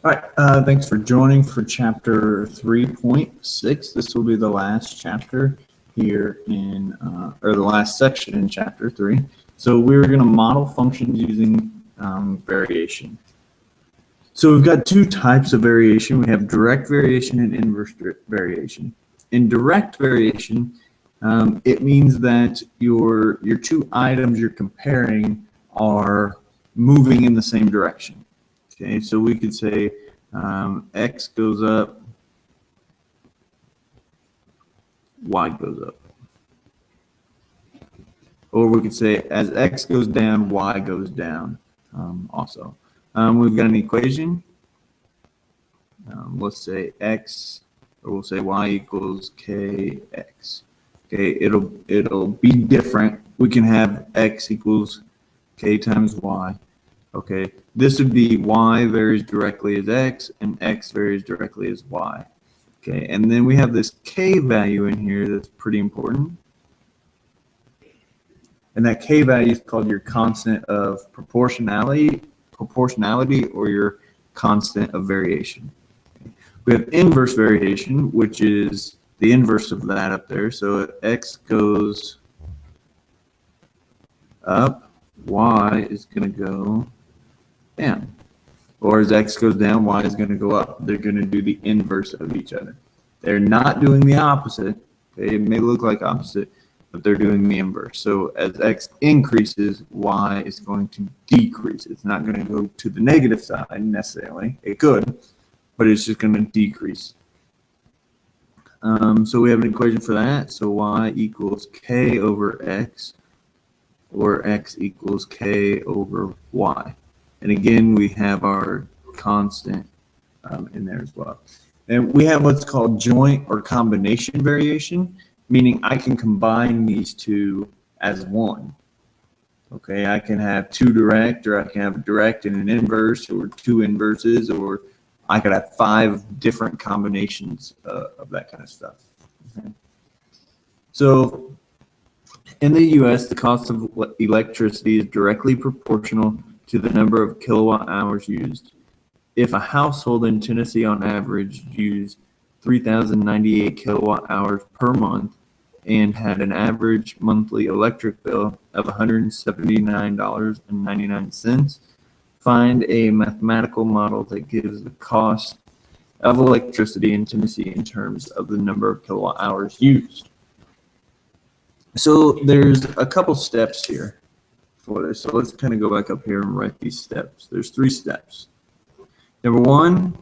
All right, thanks for joining for chapter 3.6. This will be the last chapter here in, or the last section in chapter 3. So we're going to model functions using variation. So we've got two types of variation. We have direct variation and inverse variation. In direct variation, it means that your two items you're comparing are moving in the same direction. Okay, so we could say X goes up, Y goes up. Or we could say as X goes down, Y goes down also. We've got an equation. Let's say X, or we'll say Y equals KX. Okay, it'll be different. We can have X equals K times Y. Okay, this would be Y varies directly as X and X varies directly as Y. Okay, and then we have this K value in here that's pretty important. And that K value is called your constant of proportionality or your constant of variation. Okay. We have inverse variation, which is the inverse of that up there. So if X goes up, Y is going to go down. Or as X goes down, Y is going to go up. They're going to do the inverse of each other. They're not doing the opposite. Okay? It may look like opposite, but they're doing the inverse. So as X increases, Y is going to decrease. It's not going to go to the negative side necessarily. It could, but it's just going to decrease. So we have an equation for that. So Y equals K over X, or X equals K over Y. And again, we have our constant in there as well. And we have what's called joint or combination variation, meaning I can combine these two as one. Okay, I can have two direct, or I can have a direct and an inverse, or two inverses, or I could have 5 different combinations of that kind of stuff. Okay. So in the U.S., the cost of electricity is directly proportional to the number of kilowatt hours used. If a household in Tennessee on average used 3,098 kilowatt hours per month and had an average monthly electric bill of $179.99, find a mathematical model that gives the cost of electricity in Tennessee in terms of the number of kilowatt hours used. So there's a couple steps here for this. So let's kind of go back up here and write these steps. There's 3 steps. Number 1,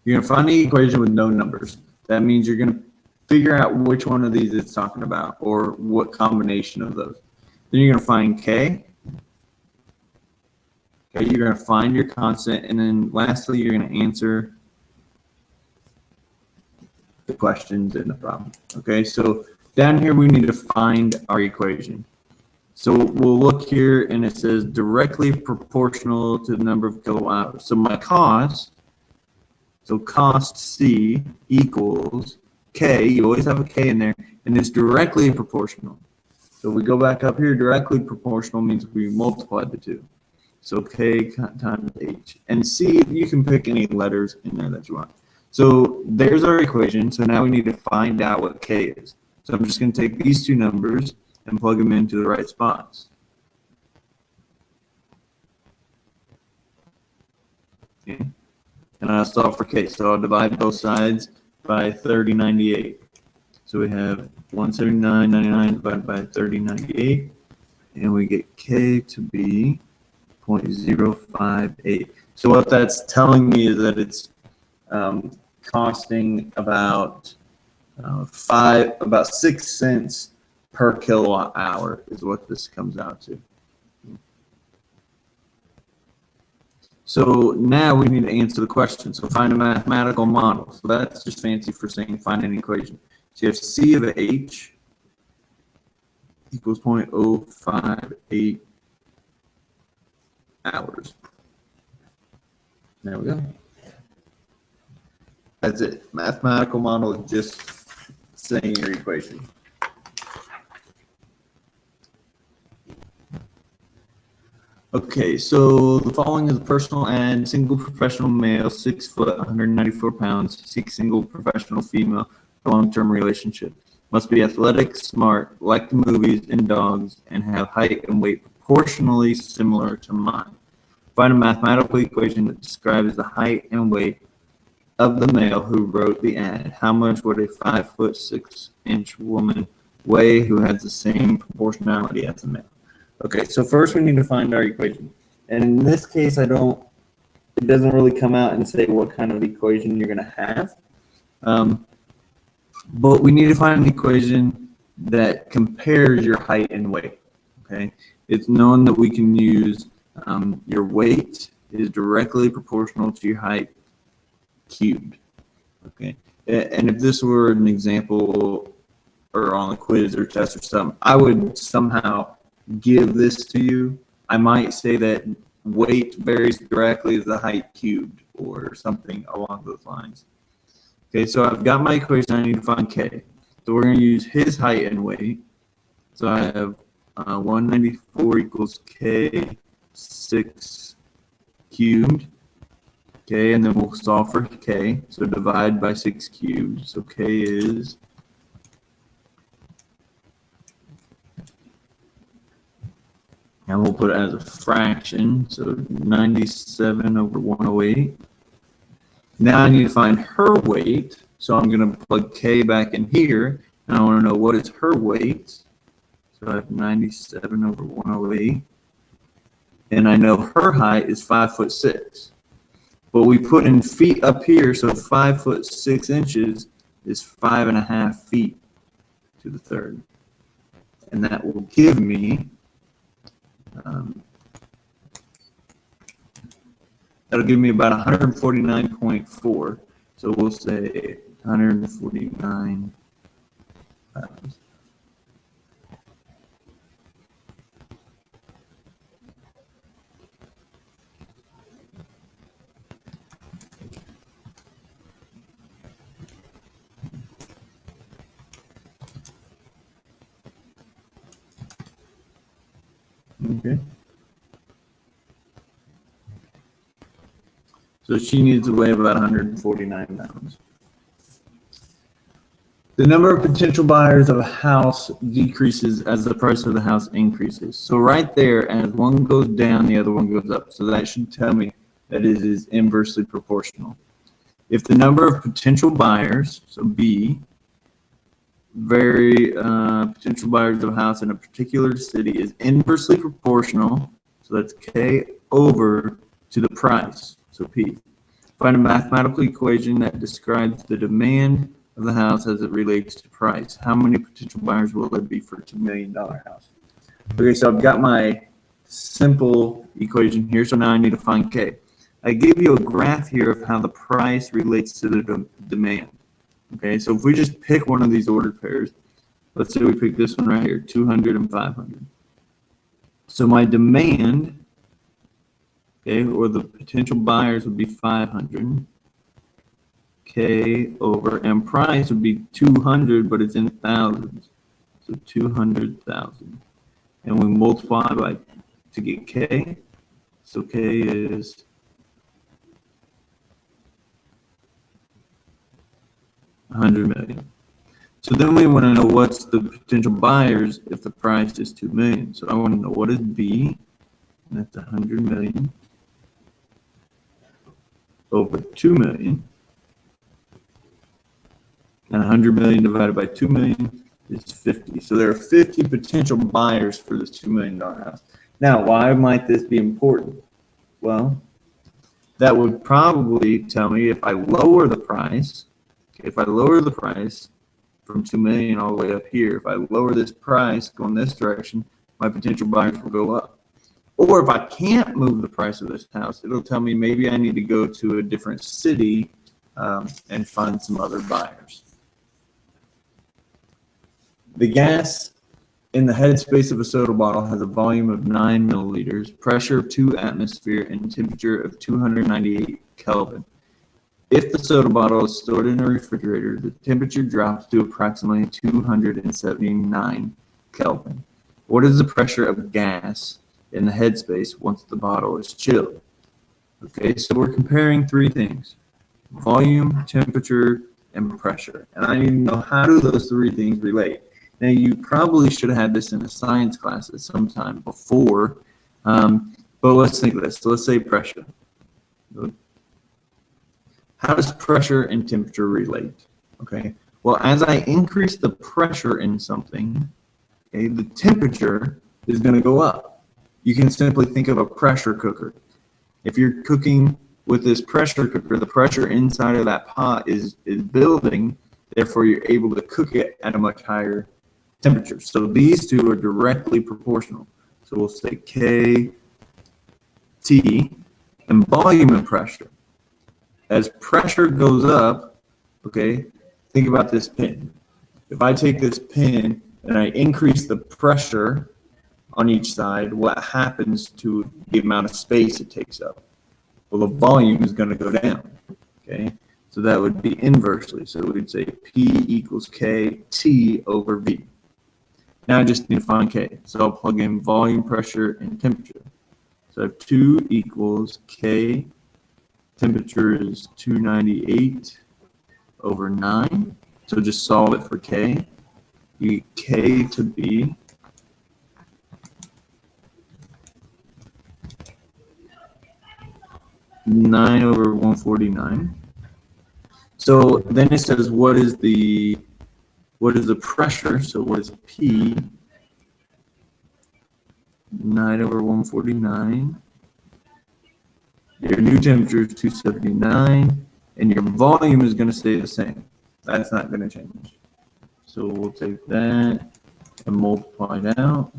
you're going to find the equation with no numbers. That means you're going to figure out which one of these it's talking about, or what combination of those. Then you're going to find K. Okay, you're going to find your constant, and then lastly, you're going to answer the questions in the problem. Okay, so down here we need to find our equation. So we'll look here, and it says directly proportional to the number of kilowatt hours. So my cost, so cost C equals K. You always have a K in there, and it's directly proportional. So we go back up here, directly proportional means we multiply the two. So K times H. And C, you can pick any letters in there that you want. So there's our equation. So now we need to find out what K is. So I'm just going to take these two numbers and plug them into the right spots. Okay. And I'll solve for K. So I'll divide both sides by 3098. So we have 179.99 divided by 3098. And we get K to be 0.058. So what that's telling me is that it's costing about 6 cents per kilowatt hour is what this comes out to. So now we need to answer the question. So find a mathematical model. So that's just fancy for saying find an equation. So you have C of H equals 0.058 hours. There we go. That's it. Mathematical model is just saying your equation. Okay, so the following is a personal ad. Single professional male, 6 foot, 194 pounds, seeks single professional female for long-term relationship. Must be athletic, smart, like the movies and dogs, and have height and weight proportionally similar to mine. Find a mathematical equation that describes the height and weight of the male who wrote the ad. How much would a 5 foot 6-inch woman weigh who has the same proportionality as the male? Okay, so first we need to find our equation. And in this case, it doesn't really come out and say what kind of equation you're going to have. But we need to find an equation that compares your height and weight. Okay, it's known that we can use your weight is directly proportional to your height cubed. Okay, and if this were an example or on a quiz or test or something, I would somehow give this to you. I might say that weight varies directly as the height cubed or something along those lines. Okay, so I've got my equation. I need to find K. So we're going to use his height and weight. So I have 194 equals K 6 cubed. Okay, and then we'll solve for K. So divide by 6 cubed. So K is and we'll put it as a fraction, so 97 over 108. Now I need to find her weight, so I'm going to plug K back in here, and I want to know what is her weight. So I have 97 over 108, and I know her height is 5 foot 6. But we put in feet up here, so 5 foot 6 inches is 5.5 feet to the third, and that will give me that'll give me about 149.4. So we'll say 149 pounds. Okay. So she needs to weigh about 149 pounds. The number of potential buyers of a house decreases as the price of the house increases. So right there, as one goes down, the other one goes up. So that should tell me that it is inversely proportional. If the number of potential buyers, so B, potential buyers of a house in a particular city is inversely proportional, so that's K over to the price, so P. Find a mathematical equation that describes the demand of the house as it relates to price. How many potential buyers will there be for a $2 million house? Okay, so I've got my simple equation here, so now I need to find K. I give you a graph here of how the price relates to the demand. Okay, so if we just pick one of these ordered pairs, let's say we pick this one right here, 200 and 500. So my demand, okay, or the potential buyers would be 500. K over, and price would be 200, but it's in thousands. So 200,000. And we multiply by to get K. So K is 100 million. So then we want to know what's the potential buyers if the price is 2 million. So I want to know what is B, and that's 100 million over 2 million. And 100 million divided by 2 million is 50. So there are 50 potential buyers for this $2 million house. Now, why might this be important? Well, that would probably tell me if I lower the price, from 2 million all the way up here, if I lower this price going this direction, my potential buyers will go up. Or if I can't move the price of this house, it'll tell me maybe I need to go to a different city and find some other buyers. The gas in the headspace of a soda bottle has a volume of 9 milliliters, pressure of 2 atmosphere, and temperature of 298 Kelvin. If the soda bottle is stored in a refrigerator, the temperature drops to approximately 279 Kelvin. What is the pressure of gas in the headspace once the bottle is chilled. Okay, so we're comparing three things: volume, temperature, and pressure. And I need to know, how do those three things relate? Now, you probably should have had this in a science class at some time before, but let's think of this. So let's say pressure. How does pressure and temperature relate? Okay, well, as I increase the pressure in something, okay, the temperature is going to go up. You can simply think of a pressure cooker. If you're cooking with this pressure cooker, the pressure inside of that pot is building, therefore you're able to cook it at a much higher temperature. So these two are directly proportional. So we'll say K, T, and volume and pressure. As pressure goes up, okay, think about this pin. If I take this pin and I increase the pressure on each side, what happens to the amount of space it takes up? Well, the volume is going to go down, okay? So that would be inversely. So we'd say P equals K T over V. Now I just need to find K. So I'll plug in volume, pressure, and temperature. So I have 2 equals K. Temperature is 298 over 9. So just solve it for K. You get K to be 9 over 149. So then it says, what is the pressure? So what is P? 9 over 149. Your new temperature is 279, and your volume is going to stay the same. That's not going to change. So we'll take that and multiply it out.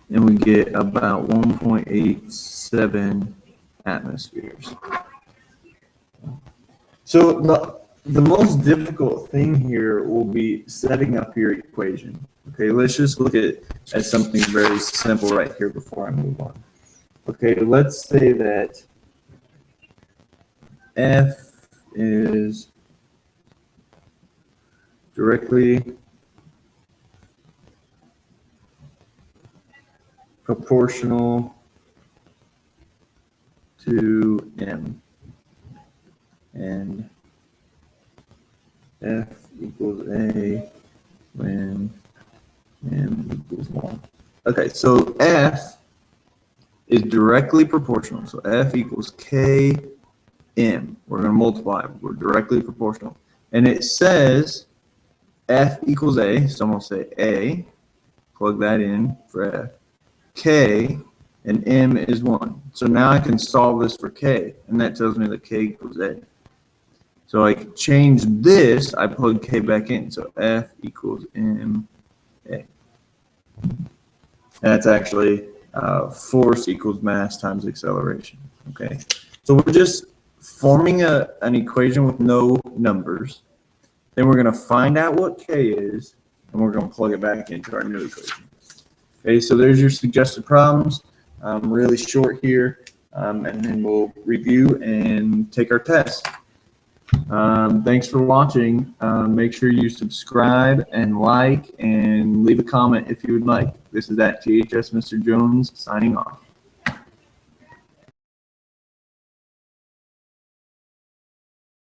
And we get about 1.87 atmospheres. So the most difficult thing here will be setting up your equation. Okay, let's just look at something very simple right here before I move on. Okay, let's say that F is directly proportional to M, and F equals A when M equals 1. Okay, so F is directly proportional. So F equals K M. We're going to multiply. We're directly proportional. And it says F equals A. So I'm going to say A. Plug that in for F. K and M is 1. So now I can solve this for K. And that tells me that K equals A. So I can change this. I plug K back in. So F equals M A. That's actually force equals mass times acceleration. Okay, so we're just forming an equation with no numbers. Then we're going to find out what K is, and we're going to plug it back into our new equation. Okay, so there's your suggested problems. Really short here, and then we'll review and take our test. Thanks for watching. Make sure you subscribe and like and leave a comment if you would like. This is at THS Mr. Jones signing off.